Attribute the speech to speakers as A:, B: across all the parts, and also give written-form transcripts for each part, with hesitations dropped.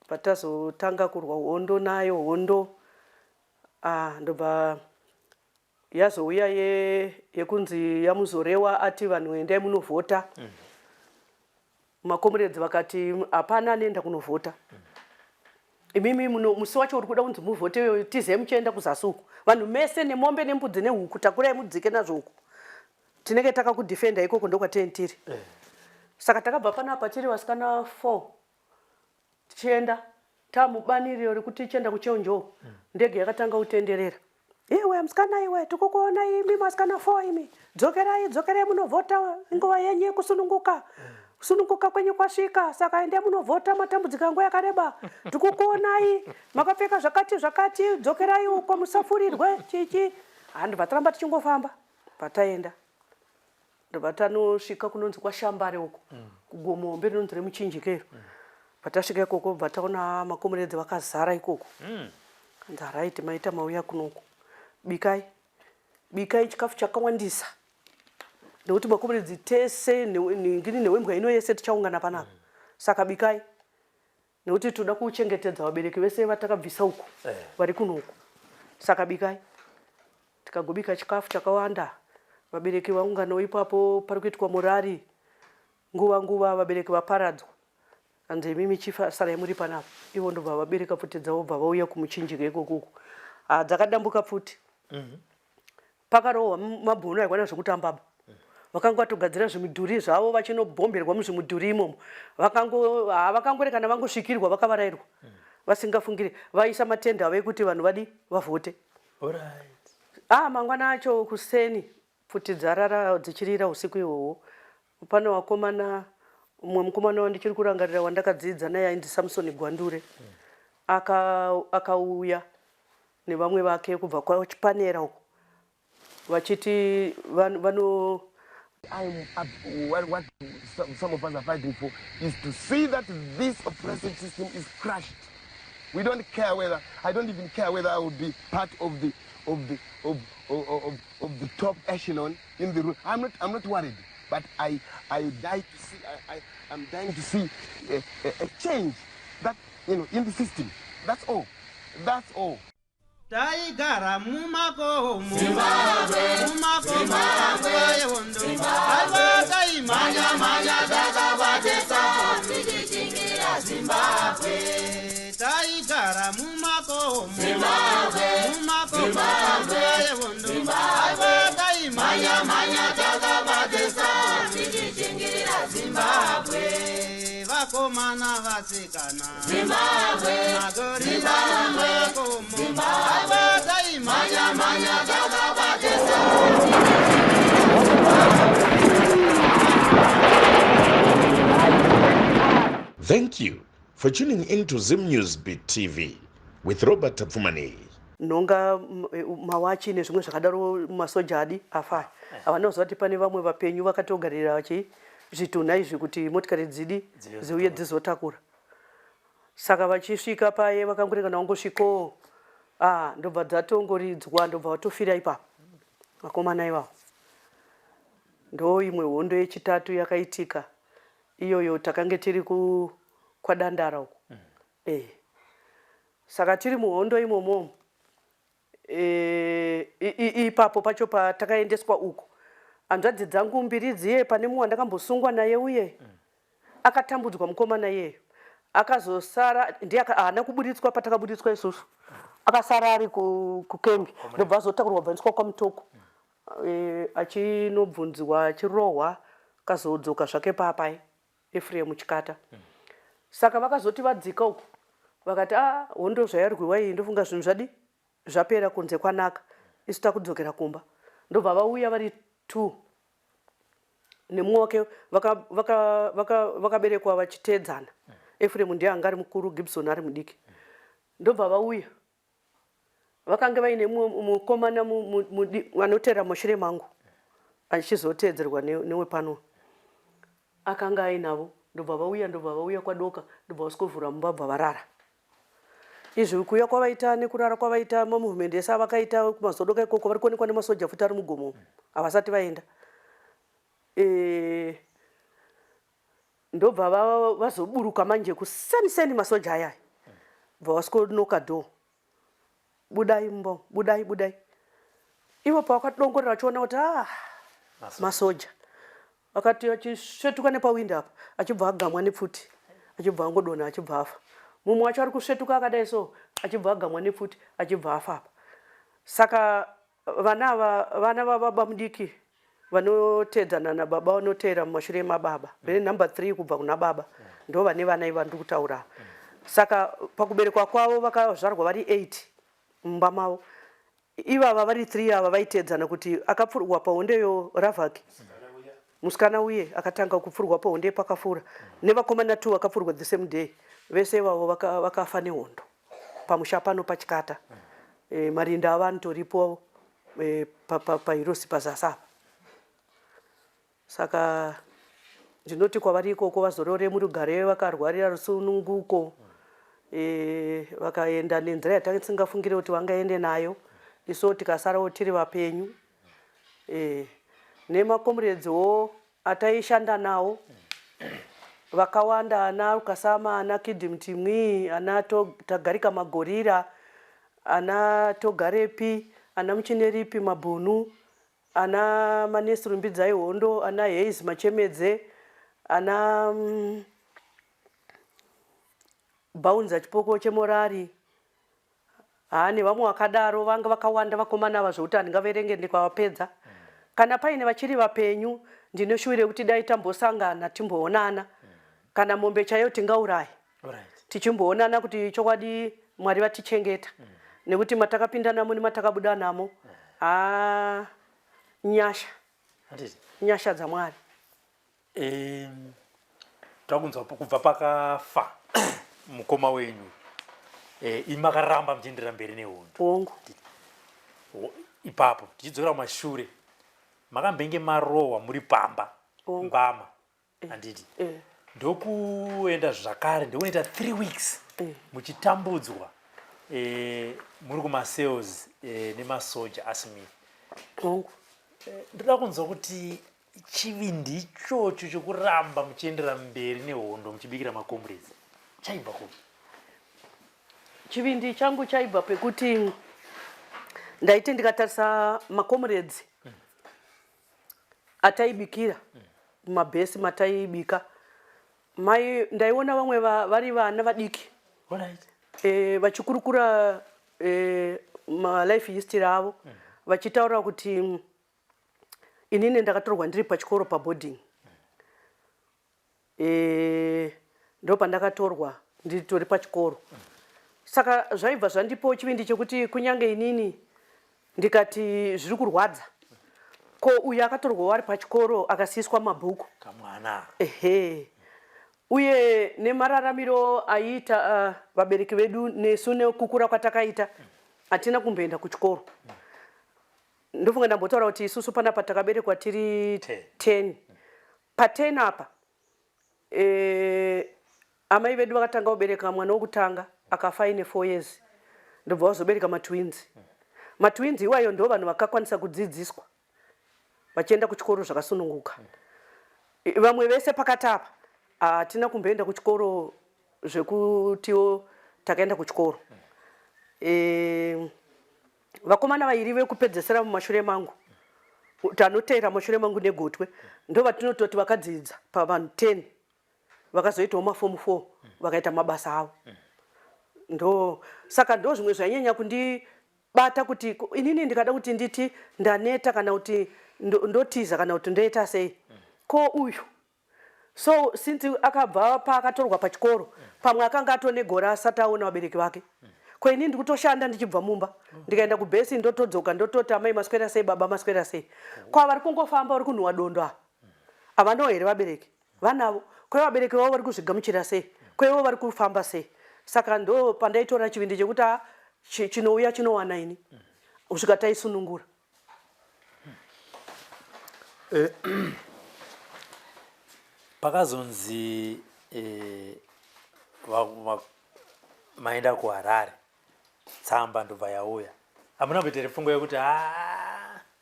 A: patazotanga kurwa hondo nayo hondo ndobva yazouya yekunzi yamuzorewa ati vanhu endai munovhota. Makomuredzi vakati hapana anoenda kunovhota. Imimi musi wacho uri kuda kunzi muvhote tizei muchienda kuzasi uku. Vanhu mese nemombe nembudzi nehuku takurai mudzike nazvo uku. Tinenge takakudhifenda ikoko ndokwatei tiri. Saka takabva panapa tiri vasikana 4 tichienda tamubaniro rekuti tichienda kuchionjo. Ndege yakatanga kutenderera. Iwe musikana iwe tikukuona imi masikana 4 imi. Dzokerai munovhota nguva yenyu yekusununguka. Kusununguka kwenyu kwasvika saka endai munovhota matambudzika nguva yakareba. Tikukuonai makapfeka zvakati dzokerai uko musafurirwe chichi. Ndobva taramba tichingofamba pataenda. Ndobva tanosvika kunonzi kwaShambare uko kugomo rinonzi remuchinjikero. Patasvika ikoko bva taona makomuredzi vakazara ikoko. Ndaraiti maita mauya kunoko. Bikai chikafu chakawandisa. Nekuti makomuredzi tese ngini newembwa ino yese tichaungana panapa. Saka bikai. Nekuti toda kuchengetedza vabereki vese vatakabvisa uko vari kunoko. Saka bikai. Tikagobika chikafu chakawanda. Vabereki vaungano ipapo pari kuitwa murari. Nguva vabereki vaparadzwa. Anze mimi chisarai muri panapa. Ivo ndobva vabereka pfuti dzavo bva vauya kumuchinjika ikoko. Dzakadambuka pfuti. Pakarohwa mabhunu aikwana zvekutamba. Vakanga vatogadzira zvimidhuri zvavo vachinobhomberwa muzvimidhuri imomo. Vakangorekana vangosvikirwa vakavarairwa. Vasingafungiri vaisa matende avo ekuti vanhu vadi vavhote. Mangwana acho kuseni pfuti dzarara dzichirira usiku ihwohwo. Pane wakomana umwe mukomana wandichiri kurangarira wandakadzidza naye ainzi Samson Gwandure. Akauya nevamwe vake kubva kwaChipanera uko. Vachiti
B: what some of us are fighting for is to see that this oppressive system is crushed. We don't care whether I don't even care whether I would be part of the top echelon in the room. I'm not worried, but I'm dying to see a change that in the system. That's all.
C: Taigara mumakomo yehondo avaka imanya dzakavatesa tichichingira Zimbabwe. Taigara mumakomo yehondo avaka imanya dzakavatesa tichichingira Zimbabwe. Vakomana vasikana magori mumakomo avaka imanya dzakavatesa.
D: Thank you for tuning in to Zim News Beat TV with Robert Tapfumani.
A: Nonga mawachi nezvimwe zvakadaro masoja adi afa. Avanoziva kuti pane vamwe vapenyu vakatogarira zvitunha izvi kuti motikari ziuye dzizotakura. Saka vachisvika paye vakangorekana vangosviko ndobva dzatongoridzwa ndobva vatofira ipapo vakomana ivavo. Ndo imwe hondo yechitatu yakaitika iyoyo takange tiri kwaDandara uko. Saka tiri muhondo imomo ipapo pacho patakaendeswa uko. Hanzvadzi dzangu mbiri dziye pane mumwe ndakambosungwa naye uye akatambudzwa mukomana iyeyo. Akazosara ndiye haana kuburitswa patakabuditswa isusu. Akasara ari kukembi ndobva azotakurwa bvaniswa kwaMutoko. Achinobvunzwa achirohwa akazodzoka zvake papai Ephraim Chikata. Saka vakazoti vadzika uko vakati hondo zvayarwiwa iyi ndofunga zvinhu zvapera kunze kwanaka. Isu takudzokera kumba. Ndobva vauya vari 2 nemumwe wake vakaberekwa vachitedzana. Ephraim ndiye anga ari mukuru, Gibson ari mudiki. Ndobva vauya vakange vaine mukomana anotera mushure mangu achizotedzerwa newe pano. Akanga ainavo ndobva vauya kwaDoka ndobva vaskovhura mumba bva varara. Izvi kuuya kwavaita nekurara kwavaita mamovement ese avakaita kumazodoka ikoko vari kuonekwa nemasoja futi ari mugomo havasati vaenda. ndobva vazoburuka manje kuseni masoja aya vasikonoka dho budai mbo budai ivo pavakadongorera vachiona kuti masoja akati achisvetuka nepawindi apa achibva agamwa nepfuti achibva angodonha achibva afa mumwe wacho ari kusvetuka akadai so achibva agamwa nepfuti achibva afa apa saka vana vababa mudiki vanotedzana nababa vanoteera mumashure emababa vene number 3 kubva kuna baba ndo vane vana iva ndiri kutaura saka pakuberekwa kwavo vakazvarwa vari 8 mumba mavo ivava vari 3 ava vaitedzana kuti akapfurwa pahondeyo Ravaki musikana uye akatanga kupfurwa pahonde pakafura nevakomana 2 vakapfurwa the same day vese ivavo vakafa nehondo pamusha pano pachikata marinda ava anotoripo pairosi pazasapa saka ndinoti kwavari ikoko vazorore murugare vakarwarira rusununguko vakaenda nenzira yatisingafungire kuti vangaende nayo iso tikasarawo tiri vapenyu nemakomuredzewo ataishanda nawo vakawanda ana Ukasama ana Kiddi Mtimwi ana Tagarika Magorira ana Togarepi ana Muchineripi Mabhunu ana Manesi Rumbidzai Hondo ana Heizi Machemedze ana Baunza Chipoko Chemorari nevamwe vakadaro vanga vakawanda vakomana vazvouti handingaverenge ndikavapedza kana paine vachiri vapenyu ndinoshuwire kuti dai tambosangana timboonana kana mombe chayo tingauraye tichimboonana kuti chokwadi Mwari vatichengeta nekuti matakapinda namo nematakabuda namo nyasha dzaMwari
E: takunzwa kubva pakafa mukoma wenyu imakaramba muchienderera mberi nehondo ipapo tichidzokera kumashure makambenge marohwa muri pamba mbama handiti ndokuenda zvakare ndokunoita 3 weeks muchitambudzwa muri kumasales nemasoja asimi ndoda kunzwa kuti chivindi ichocho chokuramba muchienderera mberi nehondo muchibikira makomrades chaibva kupi
A: chivindi changu chaibva pekuti ndaiti ndikatarisa makomrades ataibikira mumabhesi mataibika mai ndaiona vamwe vari vana vadiki vachikurukura malife history avo vachitaura kuti inini ndakatorwa ndiri pachikoro paboarding ndo pandakatorwa nditori pachikoro saka zvaibva zvandipo chivindi chekuti kunyange inini ndikati zviri kurwadza ko uyu akatorwa wari pachikoro akasiyiswa mabhuku
E: kamwana
A: uye nemararamiro aiita vabereki vedu nesu nekukura kwatakaita hatina kumboenda kuchikoro ndofunga ndambotaura kuti isusu panapa takaberekwa tiri 10 pa10 apa amai vedu vakatanga kubereka mwana wokutanga akafa aine 4 years ndobva vazobereka matwins iwayo ndo vanhu vakakwanisa kudzidziswa vachienda kuchikoro zvakasununguka vamwe vese pakati apa hatina kumboenda kuchikoro zvekutiwo takaenda kuchikoro vakomana vairi vekupedzesera mumashure mangu tanoteera mashure mangu negotwe ndo vatinototi vakadzidza pavanhu 10 vakazoitawo mafomu 4 vakaita mabasa avo ndo saka ndo zvimwe zvanyanya kundibata kuti inini ndikada kuti nditi ndaneta kana kuti ndotiza kana kuti ndoita sei ko uyu so since akabva paakatorwa pachikoro pamwe akanga atone gora asati aona vabereki vake ko inini ndikutoshanda ndichibva mumba ndikaenda kubhesi ndotodzoka ndototi amai maswera sei baba maswera sei kwa vari kungofamba vari kunhuwa dondo havanawo here vabereki vanavo ko vabereki vavo vari kuzvigamuchira sei ko ivo vari kufamba sei saka ndo pandaitora chivindi chekuti chinouya chinowana ini kusvika taisunungura
E: pakazonzi maenda kuHarare tsamba ndobva yauya hamuna kuitere pfungwa yekuti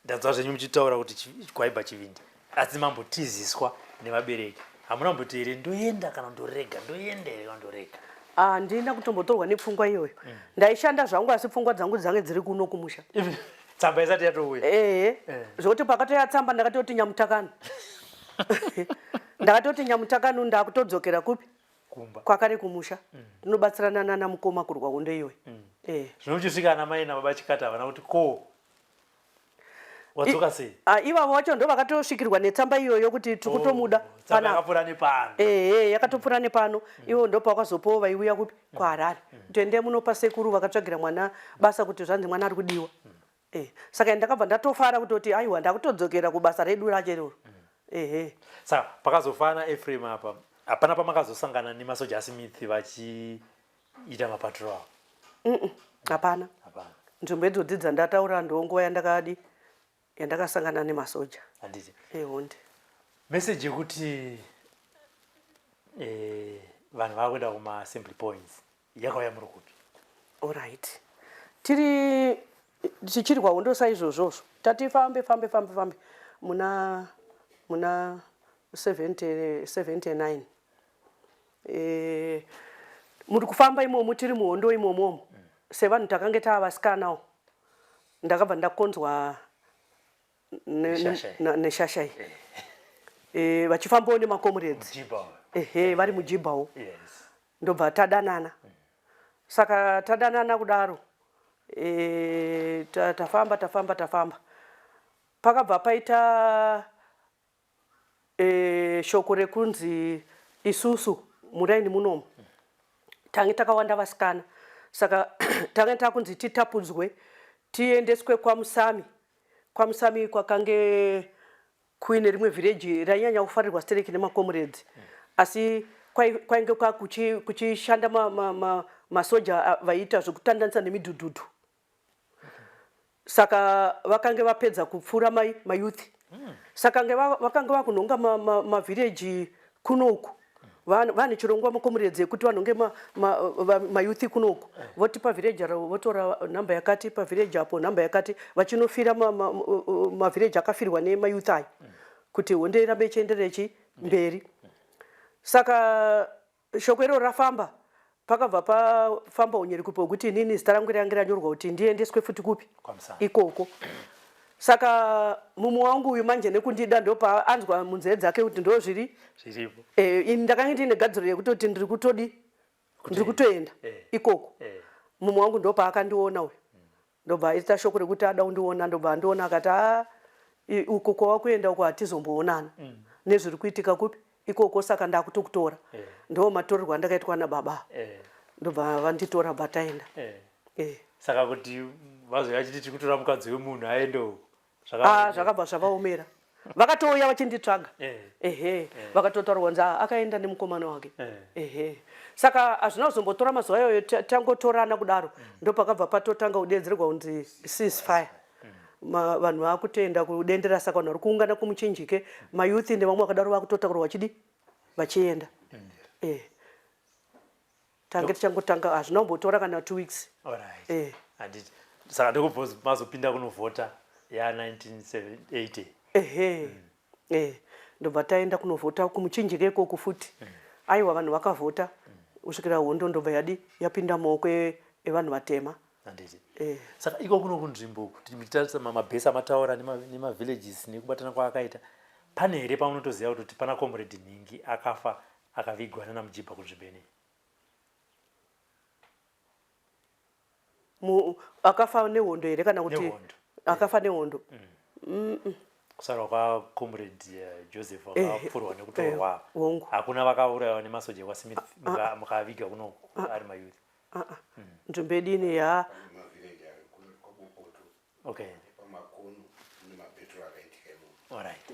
E: ndanzwa zvenyu muchitaura kuti kwaibva chivindi asi mambotiziswa nevabereki hamuna kumboti ere ndoenda kana ndorega ndoenda ere kana ndorega.
A: Handina kutombotorwa nepfungwa iyoyo. Ndaishanda zvangu asi pfungwa dzangu dzange dziri kuno kumusha.
E: Tsamba isati yatouya.
A: Zvokuti pakatoya tsamba ndakatoti nyamutakano. Ndakatoti nyamutakano ndakutodzokera kupi?
E: Kumba.
A: Kwakare kumusha. Ndinobatsirana nana mukoma kurwa hondo iyoyo.
E: Zvinosvika ana mai nababa chikata havana kuti ko wadzoka sei?
A: Ivavo vacho ndo vakatosvikirwa netsamba iyoyo kuti tikutomuda
E: pana yakapfuura nepano.
A: Yakatopfuura nepano. Ivo ndo pakazopawo vaiuya kupi? kwaHarare. Toende muno pasekuru vakatsvagira mwana basa kuti zvanzi mwana ari kudiwa. Saka ndakabva ndatofara kutoti aiwa ndakutodzokera kubasa redu racheroro.
E: Saka pakazofana Ephraim apa hapana pamakazosangana nemasoja Smith vachiita mapatrol avo?
A: Hapana. Nzvimbo idzodzi dzandataura ndongo yandakasangana nemasoja.
E: Handiti.
A: Honde.
E: Message yekuti vanhu vakuenda kuma assembly points yakauya muri kupi?
A: Alright. Tichiri kwahondo saizvozvozvo. Tati fambe muna 79. Muri kufamba imomo tiri muhondo imomo. Sevanhu takange tavasikanawo. Ndakabva ndakonzwa neshashai. Vachifambawo nemakomrades. Vari muJibhawo. Ndobva tadanana. Saka tadanana kudaro. Tafamba. Pakabva paita shoko rekunzi isusu muraini munomu. Tange takawanda vasikana. Saka tange takunzi titapudzwe tiendeswe kwamusami. Kwamusami kwakange kuine rimwe village rainyanya kufarirwa stereki nemakomrades. Asi kwainge kuchishanda masoja vaiita zvekutandanisa nemidhudhudhu. Saka vakange vapedza kupfuura mayouth. Saka vakange vakunhonga mavillage kunoku. Vane chirongwa makomrades ekuti vanhonge mayouth kunoku. Voti pavillage votora nhamba yakati, pavillage apo nhamba yakati, vachinofira mavillage akafirwa nemayouth aya. Kuti honde irambe ichienderera mberi. Saka shoko iro rafamba. Pakabva pafamba unyeri kupo kuti inini zita rangu range ranyorwa kuti ndiendeswe futi kupi? Ikoko. Saka mumu wangu uyu manje nekundida ndopa anzwa munzeve dzake kuti ndo zviripo. Ndakange ndine gadziro yekutoti ndiri kutoenda ikoko. Mumu wangu ndopa akandiona uyu. Ndobva aita shoko rekuti ada kundiona, ndobva andiona akati uko kwawakuenda uko hatizomboonana. Nezviri kuitika kupi? Ikoko. Saka ndakutokutora. Ndo matorerwa ndakaitwa nababa. Ndobva vanditora bataenda.
E: Saka kuti vazoya chiti tikutora mukadzi wemunhu aendewo.
A: Zvakabva zvavaomera. Vakatouya vachinditsvaga. Vakatotaurwa kuti akaenda nemukomana wake. Saka hazvina kuzombotora mazuva iyoyo tangotorana kudaro. Ndopakabva patotanga kudedzerwa kuti ceasefire. Vanhu vakutenda kudendera. Saka vanhu vari kuungana kumuchinjike. Mayouth nevamwe vakadaro vakutotakurwa vachienda. Tange tichangotanga hazvina kumbotora kana 2 weeks.
E: Handiti. Saka ndokubva mazopinda kunovhota ya1980.
A: Ndobva taenda kunovhota kumuchinjike ikoko futi. Aiwa vanhu vakavhota. Kusvikira hondo ndobva yapinda mumaoko evanhu vatema.
E: Handiti. Saka iko kuno kunzvimbo kuti mitarisa mabhesi amataura nemavillages nekubatana kwaakaita. Pane here paunotoziva kuti pana comrade Ningi akafa akavigwa nana Mujibha kunzvimbo.
A: Akafa nehondo here kana kuti akafa nehondo?
E: Kusara kwa comrade Joseph wakapfurwa nekutorwa. Hakuna vakaurayiwa nemasoja ekwaSmith mukaviga kuno ari mayouth.
A: Nzvimbo idini ya
E: alright.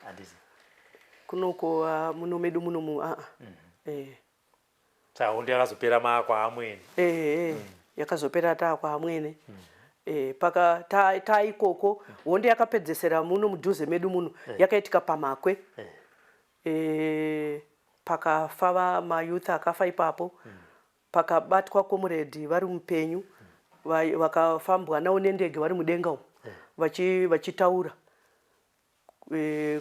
E: Handiti.
A: Kunoko muno medu muno
E: Saka hondo yakazopera kwaamwene.
A: Yakazopera kwaamwene. Paka taikoko hondo yakapedzesera muno mudhuze medu muno yakaitika paMakwe. Pakafa mayouth akafa ipapo. Pakabatwa comrade vari mupenyu. Vakafambwa nawo nendege vari mudenga umo. Vachitaura.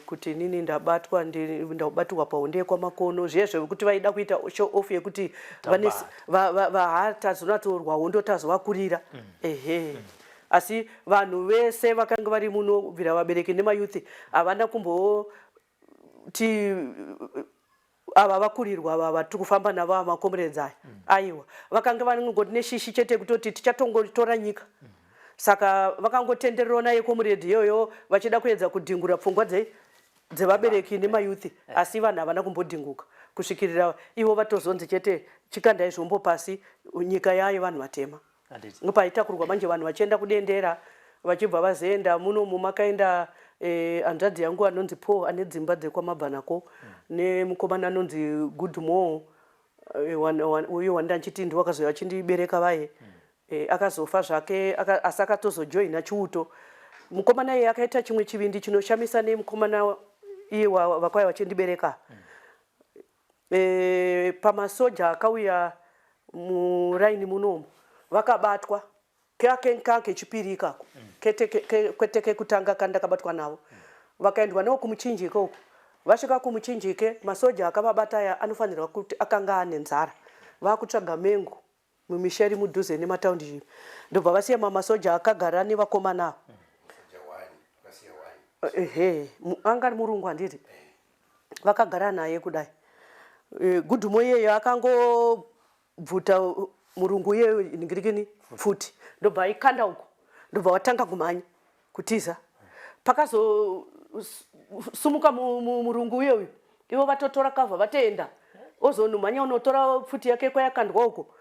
A: kuti nini ndabatwa paondekwa makono zvezvo kuti vaida kuita show off yekuti vahatazonatorwa ndotazvakurira asi vanhu vese vakanga vari muno bvira vabereki nemayuthi havana kumboti ava vakurirwa ava vatiri kufamba navo amakomrades aya aiwa vakanga vanongoti neshishi chete kutoti tichatongotora nyika saka vakangotenderera naye komrade iyoyo vachida kuedza kudhingura pfungwa dzevabereki nemayuthi asi vanhu havana kumbodhinguka kusvikirira ivo vatozonzi chete chikandai zvombo pasi nyika yayo vanhu vatema paiitakurwa manje vanhu vachienda kudendera vachibva vazoenda muno mumakaenda hanzvadzi yangu anonzi Paul ane dzimba dzekwamabvanako nemukomana anonzi Goodmore uyo wanda nchiti ndiwo akazoya achindibereka vaye akazofa zvake asi akatozojoina chiuto mukomana iye akaita chimwe chivindi chinoshamisa nemukomana iye vakwai vachindibereka pamasoja akauya muraini munomu vakabatwa kake chipiri ikako kwete kekutanga kandakabatwa navo vakaendwa navo kumuchinjike uko vasvika kumuchinjike masoja akavabata aya anofanirwa kuti akanga ane nzara vakutsvaga mengo mumisha iri mudhuze nemataundi ndobva vasiya masoja akagara nevakomana anga ari murungu handiti vakagara naye kudai Goodmore iyeyo akangobvuta murungu iyeyo ningirikini futi ndobva aikanda uko ndobva watanga kumhanya kutiza pakazosumuka murungu uyoyo ivo vatotora kavha vatoenda ozonumhanya unotora futi yake kwayakandwa uko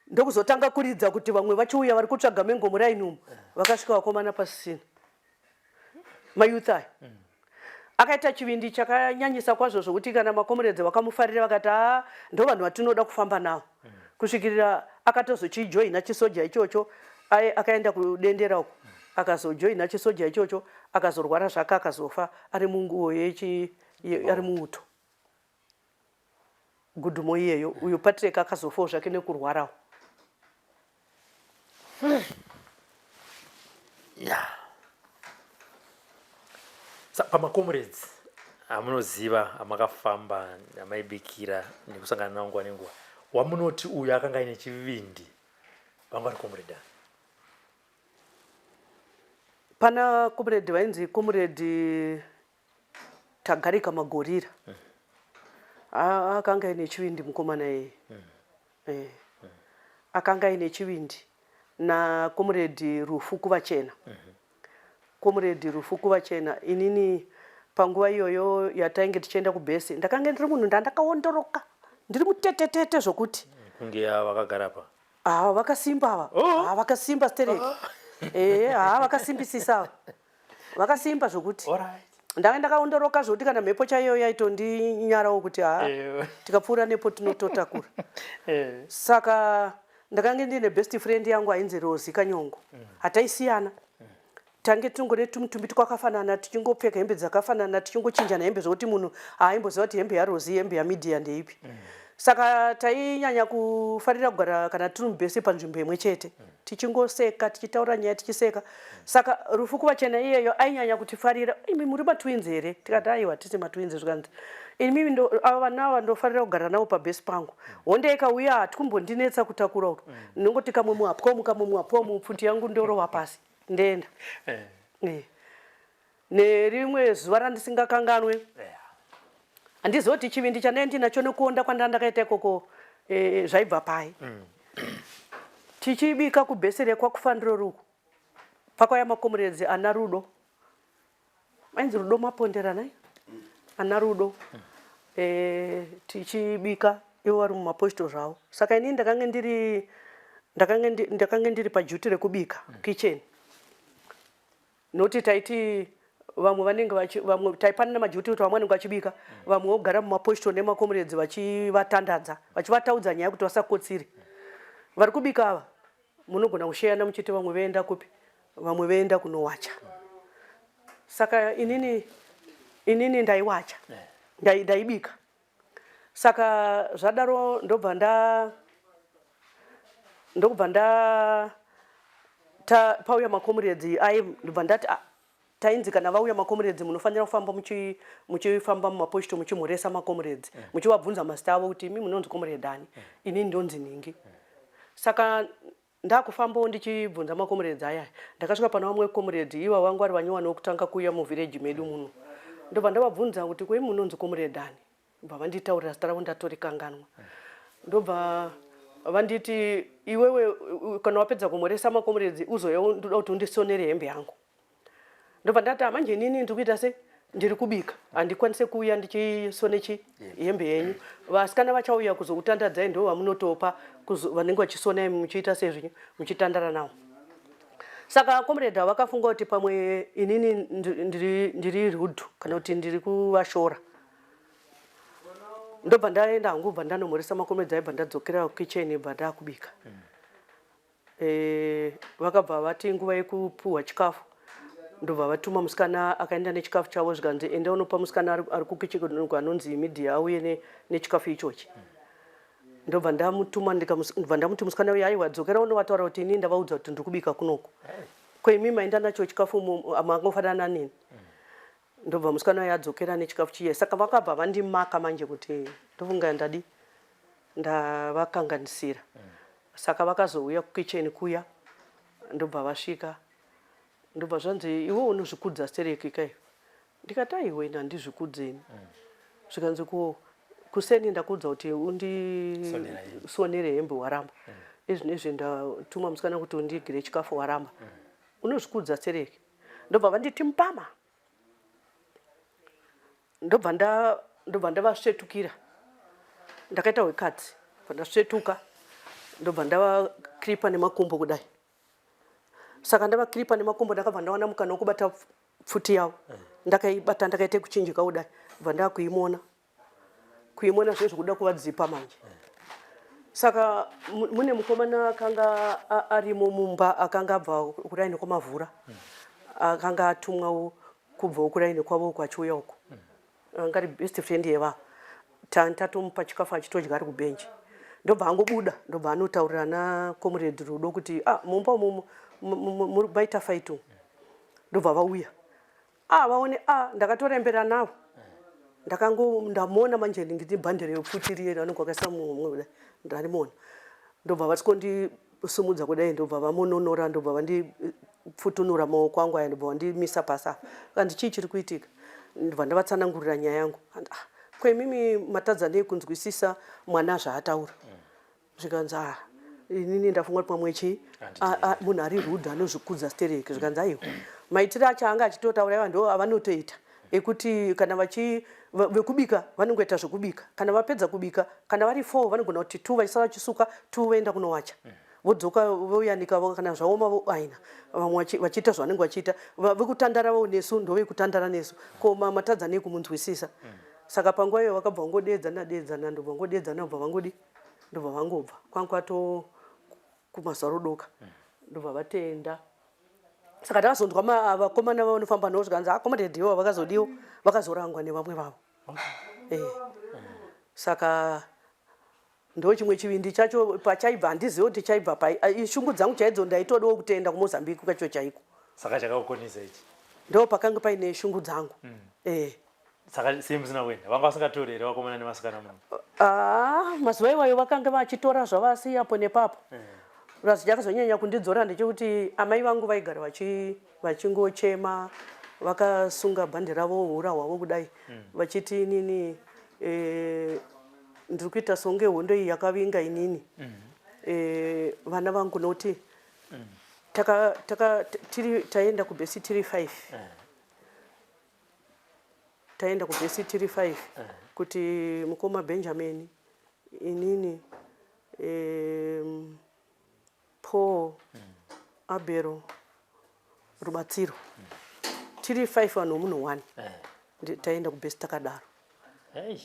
A: ndokuzotanga kuridza kuti vamwe vachiuya vari kutsvaga mengo muraini umu vakasvika vakomana pasisina mayuth aya akaita chivindi chakanyanyisa kwazvo zvokuti kana makomrades vakamufarira vakati ndo vanhu vatinoda kufamba navo kusvikirira akatozochijoina chisoja ichocho akaenda kudendera uko akazojoina chisoja ichocho akazorwara zvake akazofa ari munguo ari muuto Goodmore iyeyo uyu Patrick akazofawo zvake nekurwarawo
E: pamakomrades amunoziva amakafamba amaibikira nekusangana nawo nguva nenguva wamunoti uyu akanga ine chivindi vanga vari komrade
A: pana komrade vainzi komrade Tagarika Magorira akanga ine chivindi mukomana iye akanga ine chivindi na komrade Rufuku Vachena komrade Rufuku Vachena inini panguva iyoyo yatainge tichienda kubhesi ndakanga ndiri munhu ndandakaondoroka ndiri mutetetete zvokuti
E: kunge vakagara pa
A: vakasimba ava vakasimba stereki vakasimbisisa vakasimba zvokuti ndanga ndakaondoroka zvokuti kana mhepo chaiyo yaitondinyarawo kuti tikapfuura nepo tinototakura saka ndakanga ndine best friend yangu ainzi Rosi Kanyongo hataisiyana tange tingore tumutumbi twakafanana tichingopfeka hembe dzakafanana tichingochinjana hembe zvokuti munhu aimboziva kuti hembe yaRosi hembe yaMedia ndeipi saka tainyanya kufarira kugara kana tiri mubhesi panzvimbo imwe chete tichingoseka tichitaura nyaya tichiseka saka Rufuku Vachena iyeyo ainyanya kutifarira imi muri matwins here tikati aiwa tisi matwins zvikanzi inimi ava vanhu ava ndofarira kugara navo pabhesi pangu honde ikauya hatikumbondinetsa kutakura uto nongoti kamwe muhapwomu pfuti yangu ndorova pasi ndenda nerimwe zuva randisingakanganwe handizoti chivindi chandae ndinacho nekuonda kwandandakaita ikoko zvaibva pai tichibika kubhesi rekwakufaniro ruku pakauya makomrades ana Rudo ainzi Rudo Mapondera ana Rudo tichibika ivo vari mumaposto zvavo saka ini ndakanga ndiri pajuti rekubika kitchen noti taiti vamwe vamwe taipanana majuti kuti vamwe vanenge vachibika vamwe vogara mumaposto nemakomrades vachivatandadza vachivataudza nyaya kuti vasakotsiri vari kubika ava munogona kusheyana muchiti vamwe voenda kupi vamwe voenda kunowacha saka inini ndaiwacha ndaibika saka zvadaro ndobva pauya makomrades ndobva ndati tainzi kana vauya makomrades munofanira kufamba muchifamba mumaposto muchimhoresa makomrades muchivabvunza mazita avo kuti imi munonzi comrade ani ini ndonzi Ningi. Saka ndakufambawo ndichibvunza makomrades aya ndakasvika pana vamwe comrade iva vangu vari vanyowani wokutanga kuuya muvillage medu muno ndobva ndavabvunza kuti kwei munonzi comrade ani ndobva vanditaurira zita ravo ndatorikanganwa ndobva vanditi iwewe kana wapedza kumhoresa makomrades uzouya ndoda kuti undisonere hembe yangu ndobva ndati manje inini ndiri kuita se ndiri kubika handikwanise kuuya ndichisone hembe yenyu vasikana vachauya kuzokutandadzai ndo vamunotopa vanenge vachisona muchiita sezvinyi muchitandara navo. Saka comrade vakafunga kuti pamwe inini ndiri rude kana kuti ndiri kuvashora ndobva ndaenda hangu bva ndanomhoresa makomrades aibva ndadzokera kukitchen bva ndakubika. Vakabva vati nguva yekupuhwa chikafu ndobva vatuma musikana akaenda nechikafu chavo zvikanzi enda unopa musikana ari kukitchen anonzi media auye nechikafu ichochi. Ndobva ndamutuma ndibva ndamuti musikana uya aiwa dzokera unovataura kuti ini ndavaudza kuti ndiri kubika kunoku kwemi maenda nacho chikafu mangofanana nini. Ndobva musikana uya adzokera nechikafu chiye saka vakabva vandimaka manje kuti ndofunga ndavakanganisira. Saka vakazouya kukitchen kuya ndobva vasvika ndobva zvanzi iwe unozvikudza stereki kai ndikati aiwe handizvikudzeni zvikanzi kuseni ndakuudza kuti undisonere hembe waramba izvinezvi ndatuma musikana kuti undigire chikafu waramba unozvikudza stereki ndobva vanditi mupama ndobva ndavasvetukira ndakaita wekadzi ndasvetuka ndobva ndavakripa nemakumbo kudai. Saka ndavakripa nemakumbo ndakabva ndawana mukana wokubata pfuti yavo ndakaibata ndakaita kuchinjika kudai bva ndakuimona zvezvo kuda kuvadzipa manje. Saka mune mukomana akanga arimo mumba akanga abva kuraini kwamavhura akanga atumwawo kubvawo kuraini kwavo kwachiuya uko anga ari best friend yeva tatomupa chikafu achitodya ari kubhenji ndobva angobuda ndobva anotaurira nakomrade Rudo kuti mumba umu maita faitu ndobva vauya vaone ndakatorembera navo ndamona manje ndingiti bhandere yopfuti riye vanenge vakaisa mumwe ndarimona ndobva vasikondisumudza kudai ndobva vamononora ndobva vandipfutunura maoko angu aya ndobva vandimisa pasa kandi chii chiri kuitika ndobva ndavatsanangurira nyaya yangu kwemimi matadzanei kunzwisisa mwana zvaataura zvikanzi inini ndafunga kuti pamwe chii munhu ari rude anozvikudza stereki zvikanzi aiwa maitiro acho anga achitotaura iva ndo avanotoita ekuti kana vekubika vanongoita zvekubika kana vapedza kubika kana vari 4 vanogona kuti 2 vachisara vachisuka 2 voenda kunowacha vodzoka voyanika kana zvaoma aina vamwe vachiita zvavanenge vachiita vekutandara vao nesu ndovekutandara nesu koma matadzanei kumunzwisisa. Saka panguva iyo vakabva vangodedzana ndobva vangodedzana ndobva vangodi ndobva vangobva kwangu kwato kumazarodoka ndobva vatenda. Saka ndakazonzwa vakomana vanofamba navo zvikanzi comrade ivo vakazodiwo vakazorangwa nevamwe vavo. Saka ndo chimwe chivindi chacho pachaibva handizivi kuti chaibva shungu dzangu chaidzo ndaitodawo kutenda kuMozambique kacho chaiko.
E: Saka chakakukonesa ichi
A: ndo pakanga paine shungu dzangu.
E: Saka semusina kuenda vanga vasingatori here vakomana nemasikana muno?
A: Mazuva iwayo vakanga vachitora zvavasiyapo nepapo. Razi jakazonyanya kundidzora ndechekuti amai vangu vaigara vachingochema vakasunga bhande ravo hura hwavo kudai vachiti inini ndiri kuita songe hondo iyi yakavinga inini vana vangu noti taenda kubhesi tiri 5 taenda kubhesi tiri 5 kuti mukoma Benjamin inini Paul Abero Rubatsiro tiri 5 vanhu munhu 1 taenda kubhesi takadaro.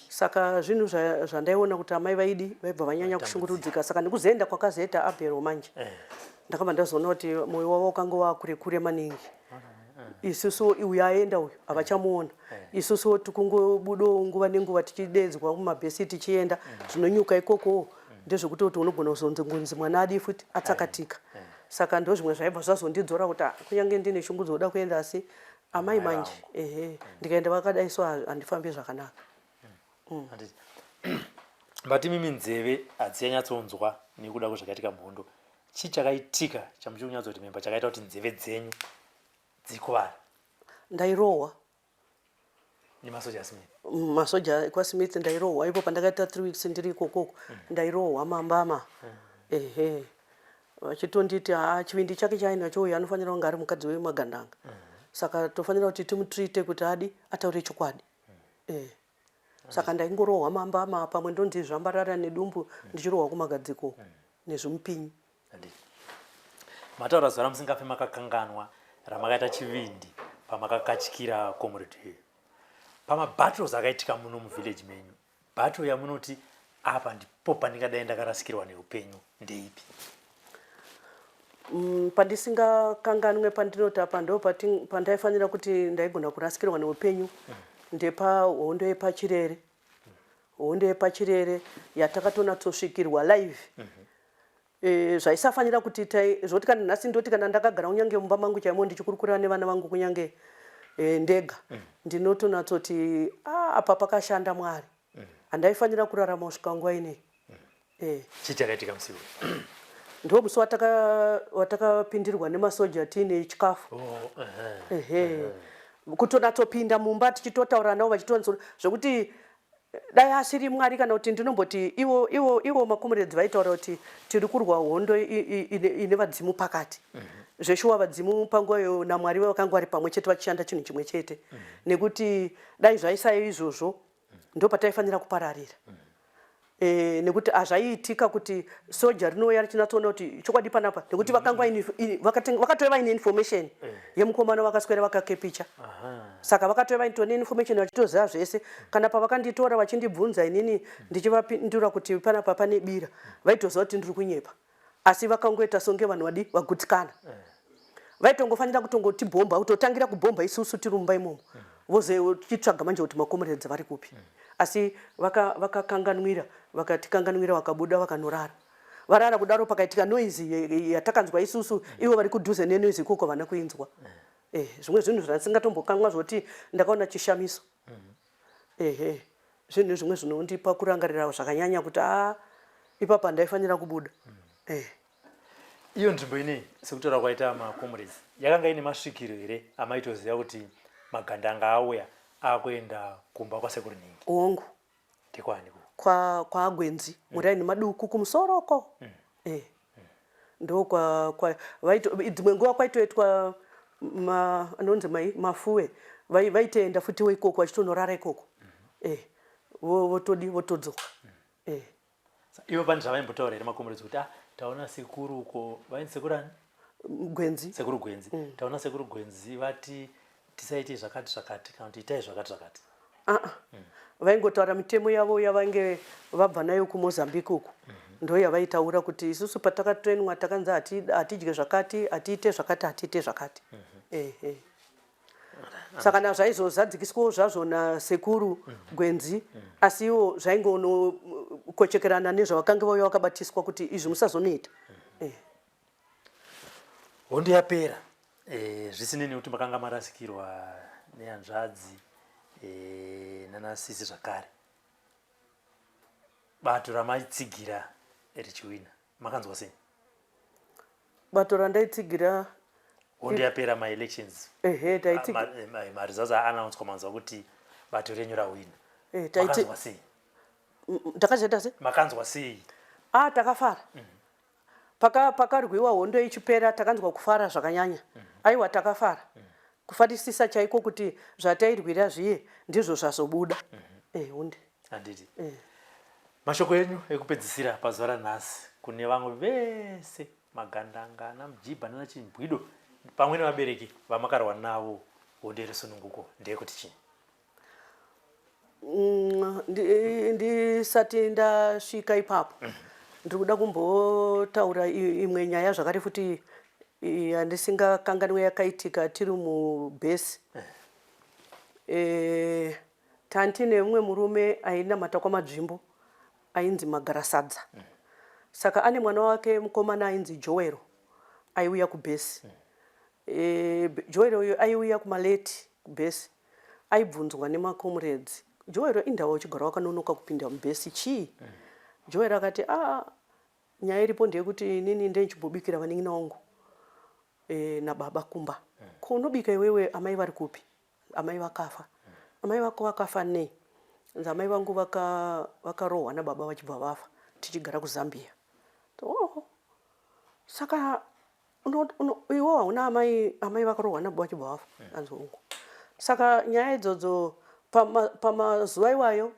A: Saka zvinhu zvandaiona kuti amai vaidi vaibva vanyanya kushungurudzika saka ndikuzoenda kwakazoita Abero manje ndakabva ndazoona kuti mwoyo wavo wakanga wakure kure maningi. Isusu uyu aenda uyu havachamuona isusu tikungobudawo nguva nenguva tichidedzwa kumabhesi tichienda zvinonyuka ikoko ndezvekuti kuti unogona kuzonzi ngunzi mwana adi futi atsakatika. Saka ndo zvimwe zvaibva zvazondidzora kuti kunyange ndine shungu dzoda kuenda asi amai manje ehe ndikaenda vakadai so handifambi zvakanaka.
E: Handiti. But mimi nzeve hadziyanyatsonzwa nekuda kwezvakaitika muhondo. Chii chakaitika chamuchiri kunyatsoti memba chakaita kuti nzeve dzenyu dzikuvara?
A: Ndairohwa
E: nemasoja Smith.
A: masoja kwaSmith ndairohwa ipo pandakaita 3 weeks ndiri ikokoko ndairohwa mambama ehe vachitonditi chivindi chake chaina chouya anofanira kunge ari mukadzi wemagandanga saka tofanira kuti timutreate kuti adi ataure chokwadi. Saka ndaingorohwa mambama pamwe ndonzi zvambarara nedumbu ndichirohwa kumagadziko nezvimupinyi.
E: Mataura zuva ramusingafe makakanganwa ramakaita chivindi pamakakachikira comrade. Pamabattles akaitika muno muvillage menyu, battle yamunoti apa ndipo pandingadai ndakarasikirwa neupenyu ndeipi?
A: Pandisingakanganwe pandinoti apa ndo pandaifanira kuti ndaigona kurasikirwa neupenyu ndepa hondo yepachirere. Hondo yepachirere yatakatonatsosvikirwa live. Zvaisafanira kuti zvoti kana nhasi ndoti kana ndakagara kunyange mumba mangu chaimo ndichikurukura nevana vangu kunyange ndega ndinotonatsoti apa pakashanda Mwari. Handaifanira kurarama kusvika nguva inei.
E: Chii chakaitika musiwo?
A: Ndo musi watakapindirwa nemasoja tiine chikafu. Kutonatsopinda mumba tichitotaura navo vachitonzwa zvekuti dai asiri Mwari kana kuti ndinomboti ivo makomrades vaitaura kuti tiri kurwa hondo ine vadzimu pakati. Zveshuwa vadzimu panguva iyo naMwari vakanga vari pamwe chete vachishanda chinhu chimwe chete. Nekuti dai zvaisayo izvozvo ndo pataifanira kupararira. Nekuti hazvaiitika kuti soja rinouya richinatsoona kuti chokwadi panapa nekuti vakatova vaine information yemukomana vakaswera vakakepicha. Saka vakatova vaine information vachitoziva zvese. Kana pavakanditora vachindibvunza inini ndichivapindura kuti panapa pane bira vaitoziva kuti ndiri kunyepa. Asi vakangoita songe vanhu vadi vagutsikana. Vaitongofanira kutongotibhomba kutotangira kubhomba isusu tiri mumba imomo. Voze tichitsvaga manje kuti makomrades vari kupi. Asi vakakanganwira vakatikanganwira vakabuda vakanorara. Varara kudaro pakaitika noise yatakanzwa isusu ivo vari kudhuze nenoise ikoko vana kuinzwa. Zvimwe zvinhu zvandisingatombokanganwa zvoti ndakaona chishamiso. Zvinhu zvimwe zvinondipa kurangarira zvakanyanya kuti ipapa ndaifanira kubuda.
E: Iyo nzvimbo inei sekutaura kwaita makomrades yakanga ine masvikiro here amaitoziva kuti magandanga auya akuenda kumba kwasekuru Ningi?
A: Ongu
E: Tekwani
A: kwaagwenzi muraini maduku kumusoroko. Ndo dzimwe nguva kwaitoitwa anonzi mafuwe vaitoenda futi ikoko vachitonorara ikoko. Votodzoka.
E: Ivo pane zvavaimbotaura here makomrades kuti taona sekuru uko vaini sekuru ani?
A: Gwenzi.
E: Sekuru Gwenzi. Taona sekuru Gwenzi vati tisaite zvakati zvakati kana kuti itai zvakati zvakati. Vaingotaura mitemo yavo yavange vabva nayo kuMozambique uku. Ndo yavaitaura kuti isusu patakatrainwa takanzi hatidye zvakati, hatiite zvakati, hatiite zvakati. Saka nazvaizozadzikiswawo zvazvo nasekuru Gwenzi asi iwo zvaingonokochekerana nezvavakanga vauya vakabatiswa kuti izvi musazonoita. Hondo yapera. Zvisinei kuti makanga marasikirwa nehanzvadzi nanasisi zvakare. Bato ramaitsigira richiwina makanzwa sei?
A: Bato randaitsigira
E: hondo yapera maelections. Maresults aannounced manzwa kuti bato renyu rawina. Makanzwa sei?
A: Takachita sei?
E: Makanzwa sei?
A: Takafara. Pakarwiwa hondo ichipera takanzwa kufara zvakanyanya. Aiwa takafara. Kufarisisa chaiko kuti zvatairwira zviye ndizvo zvazobuda. Hunde.
E: Handiti. Mashoko enyu ekupedzisira pazuva ranhasi kune vamwe vese magandanga namujibha nanachimbwido pamwe nevabereki vamakarwa navo hondo yerusununguko ndeyekuti chii?
A: Ndisati ndasvika ipapo ndiri kuda kumbotaura imwe nyaya zvakare futi yandisingakanganwe yakaitika tiri mubhesi. Tandine mumwe murume ainamata kwamadzvimbo ainzi Magarasadza. Saka ane mwana wake mukomana ainzi Joero aiuya kubhesi. Joero uyo aiuya kumaleti kubhesi aibvunzwa nemakomrades, Joero indawo uchigara wakanonoka kupinda mubhesi chii? Joero akati nyaya iripo ndeyekuti inini ndochibobikira vanin'ina wangu nababa kumba. Ko unobika iwewe amai vari kupi? Amai vakafa. Amai vako vakafa nei? Amai vangu vakarohwa nababa vachibva vafa tichigara kuZambia. Saka iwo hauna amai vakarohwa nababa vachibva vafa anzongu. Saka nyaya idzodzo pamazuva iwayo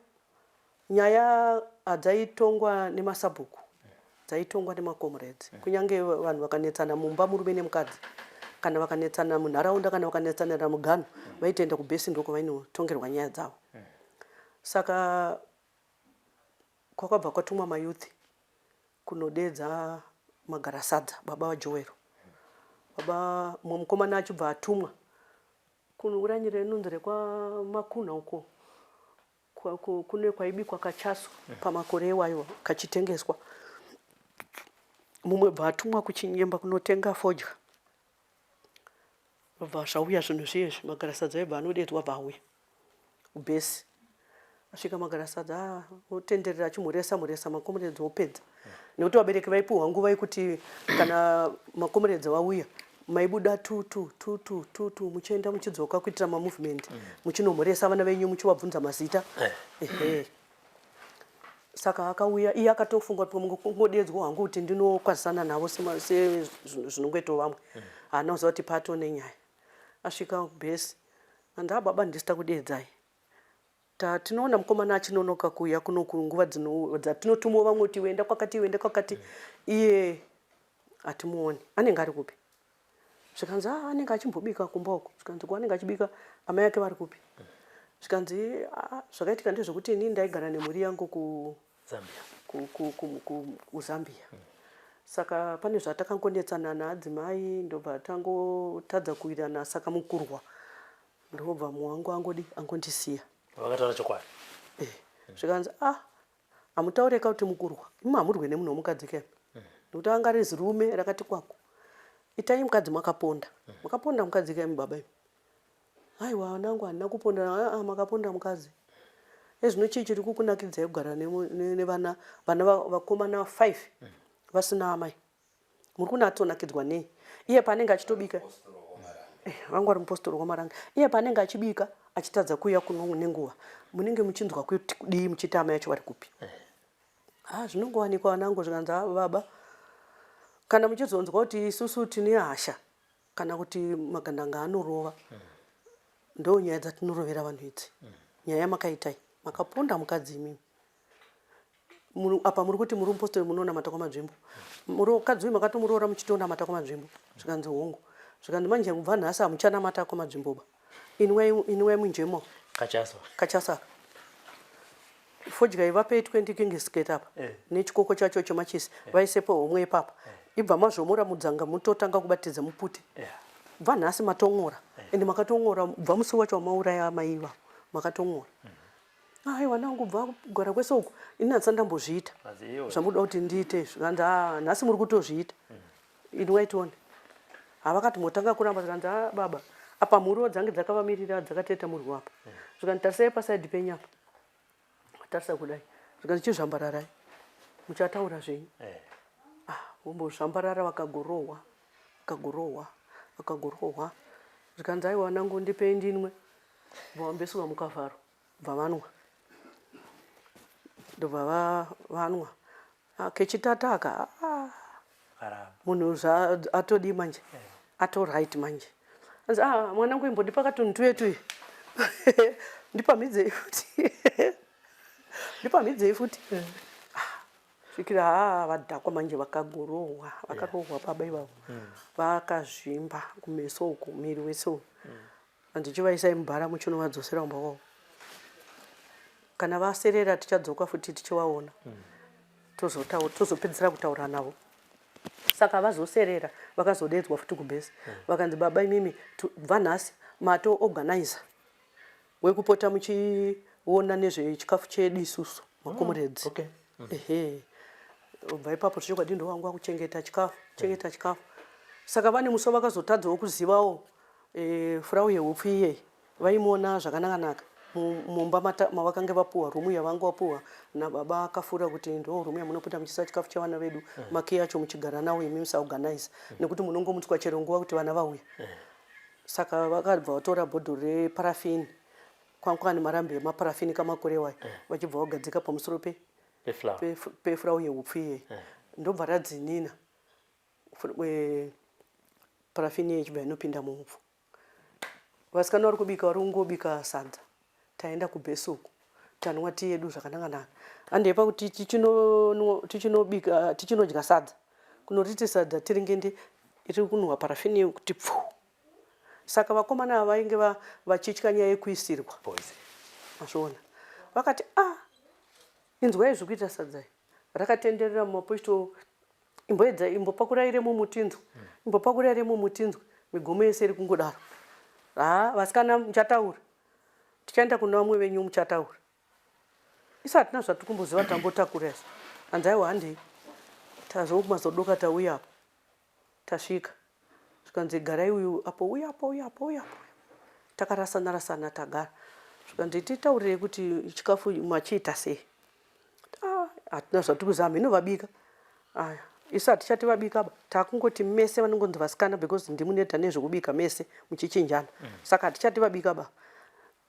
A: nyaya hadzaitongwa nemasabhuku, dzaitongwa nemakomrades. Kunyange vanhu vakanetsana mumba murume nemukadzi, kana vakanetsana munharaunda, kana vakanetsanira muganhu, vaitoenda kubhesi ndoko vainotongerwa nyaya dzavo. Saka kwakabva kwatumwa mayuthi kunodedza magarasadza baba vaJoero. Baba mukomana achibva atumwa kunoranyira inonzi rekwaMakuna uko kune kwaibikwa kachaso pamakore iwayo kachitengeswa. Mumwe bva atumwa kuchinyemba kunotenga fodya. Vabva zvauya zvinhu zviyezvi magarasadza aibva anodedzwa abva auya kubhesi. Asvika magarasadza otenderera achimuresa makomrades opedza. Nekuti vabereki vaipuhwa nguva yekuti kana makomrades vauya maibuda tutu muchienda muchidzoka kuitira mamovement muchinomuresa vana venyu muchivabvunza mazita. Saka akauya iye akatofunga kungodedzwa hangu kuti ndinokwazisana navo zvinongoitawo vamwe. Haana kuziva kuti pato nenyaya. Asvika kubhesi baba ndisita kudedzai. Tinoona mukomana achinonoka kuuya kuno kunguva dzatinotumawo vamwe kuti uenda kwakati iye hatimuoni. Anenge ari kupi? Zvikanzi anenge achimbobika kumba uko. Zvikanzi kwaanenge achibika amai ake vari kupi? Zvikanzi zvakaitika ndezvekuti inini ndaigara nemhuri yangu kuZambia. Saka pane zvatakangonetsana naadzimai ndobva tangotadza kuirana, saka mukurwa ndobva muwangu angondisiya.
E: Vakataura chokwadi.
A: Zvikanzi hamutaureka kuti mukurwa, imi hamurwe nemunhu womukadzi kema. Nokuti anga rizi rume rakati kwako, itai mukadzi makaponda mukadzi kema baba imi. Aiwa wanangu handina kuponda. Makaponda mukadzi. Ezvino chii chiri kukunakidzai kugara nevana vakomana 5 vasina amai? Muri kunatsonakidzwa nei? Iye paanenge achitobika vangu vari mupostori wamaranga. Iye paanenge achibika achitadza kuuya kuno nenguva, munenge muchinzwa kuti kudii muchiti amai acho vari kupi? Zvinongowanikwa wanangu. Zvikanzi baba, kana muchizonzwa kuti isusu tine hasha kana kuti magandanga anorova, ndo nyaya dzatinorovera vanhu idzi. Nyaya makaitai, makaponda mukadzi imimi. Apa muri kuti muri mupostori munonamata kwamadzvimbo. Mukadzi uyu makatomuroora muchitonamata kwamadzvimbo. Zvikanzi hongu. Zvikanzi manje kubva nhasi hamuchanamata kwamadzvimbo. Inuwai munjemo kachasaka. Fodya ivapei 20 kingisiketi apa nechikoko chacho chemachisi vaisepo homwe ipapa. Ibva mazvomora mudzanga mutotanga kubatidza mupute. Bva nhasi matong'ora. Ende makatong'ora bva musi wacho wamauraya amai ivavo makatong'ora. Aiwa nangu bva kugara kwese uku ini handisati ndambozviita zvamuda kuti ndiite. Zvikanzi nhasi muri kutozviita. Inuwai tione. Havakati motanga kuramba. Zvikanzi baba, apa mhuriwo dzange dzakavamirira dzakateta murwi apa. Zvikanzi tarisai pasaidhi penyu apa. Tarisa kudai. Zvikanzi chizvambararai muchataura zvenyu. Vombozvambarara vakagorohwa. Zvikanzi aiwa nangu ndipei ndinwe. Vawambeswa mukavharo bva vanwa. Ndobva vanwa. Kechitatu aka munhu atodi manje. Atoright manje. Mwanangu imbondipa katunhu tuye. Ndipamidzei futi. Svikira vadhakwa manje vakagorohwa baba ivavo. Vakazvimba kumeso uku, miri wese uku. Ndichivaisai mubhara muchinovadzosera kumba kwavo. Kana vaserera tichadzoka futi tichivaona. Tozopedzisira kutaura navo. Saka vazoserera vakazodedzwa futi kubhesi. Vakanzi baba imimi bva nhasi mato organizer wekupota muchiona nezvechikafu chedu isusu makomrades. Ubva ipapo zvichokwadi ndo wangu wakuchengeta chikafu. Saka vane muso vakazotadzawo kuzivawo furau yeupfu iyeyi vaimona zvakanaka mumba mavakange vapuwa rumu yavanga vapuwa nababa akafura kuti ndo rumu yamunopota muchisa chikafu chavana vedu make yacho muchigara nawo imi musaorganize nekuti munongomutswa chero nguva kuti vana vauya saka vakabva vatora bhodhoro reparafini kwanga nemarambi emaparafini kamakore waya vachibva vagadzika pamusoro pefurau yeupfu iyeyi ndobva radzinina parafini yechibva inopinda muupfu. Vasikana vari kubika vari kungobika sadza taenda kubhesuku tanwa tii yedu zvakanaka handepa kuti tichinodya sadza kunoriti sadza tiri ngende iri kunhuhwa parafini yekuti pfu. Saka vakomana ava vainge vachitya nyaya yekuisirwa mazviona vakati inzwai zviri kuita sadza rakatenderera mumaposito imbopakuraireimo mutinzwa imbopakuraireimo mutinzwa migomo yese iri kungodaro vasikana muchataura tichaenda kuna vamwe venyu muchataura isu hatina zvatikumboziva tambotakura isu hanzaiwa handei tazomazodoka tauya apo tasvika zvikanzi garai uyu apo uya apo takarasana tagara zvikanzi titaurirei kuti chikafu machiita sei hatina zvatikuzama hino vabika isu hatichati vabika takungoti mese vanongonzi vasikana because ndimuneta nezvekubika mese muchichinjana saka hatichati vabika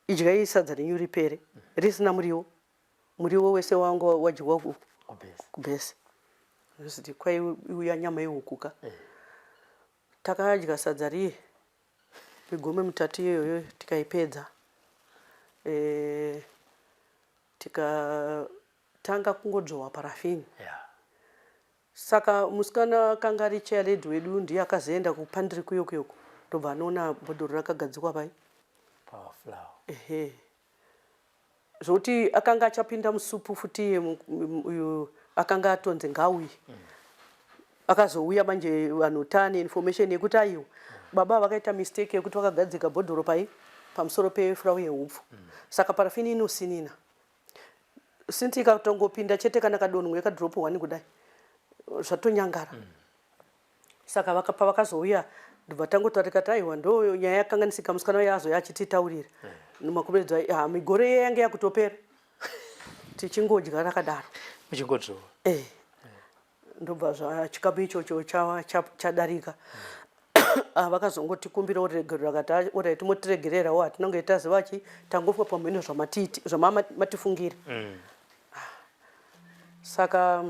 A: idyai sadza renyu ripere risina muriwo wese wanga wadyiwa kubhesi ziti kwaiuya nyama yehukuka takadya sadza riye migome mitatu iyoyo tikaipedza tikatanga kungodzvowa parafini saka musikana akanga ari chairlady wedu ndiye akazoenda kupandiri kuyokuyoko ndobva anoona bhodhoro rakagadzikwa pai zvokuti akanga achapinda musupu futi uyu akanga atonzi ngauyi akazouya manje vanhu tane information yekuti aiwa baba vakaita mistake yekuti vakagadzika bhodhoro pai pamusoro pefurau yeupfu saka parafini inosinina since ikatongopinda chete kana kadonhwe yakadrop 1 kudai zvatonyangara saka vakapa vakazouya ndobva tangotaura kuti aiwa ndo nyaya yakanganisika musikana wayo azoya achititaurira nomakomedzwa migore yange yakutopera tichingodya rakadaro
E: muchingodzvowa
A: ndobva chikabu ichocho chadarika vakazongotikumbira uregerero akati orit motiregererawo hatinonge taziva tangofa pamhene zvamatifungira saka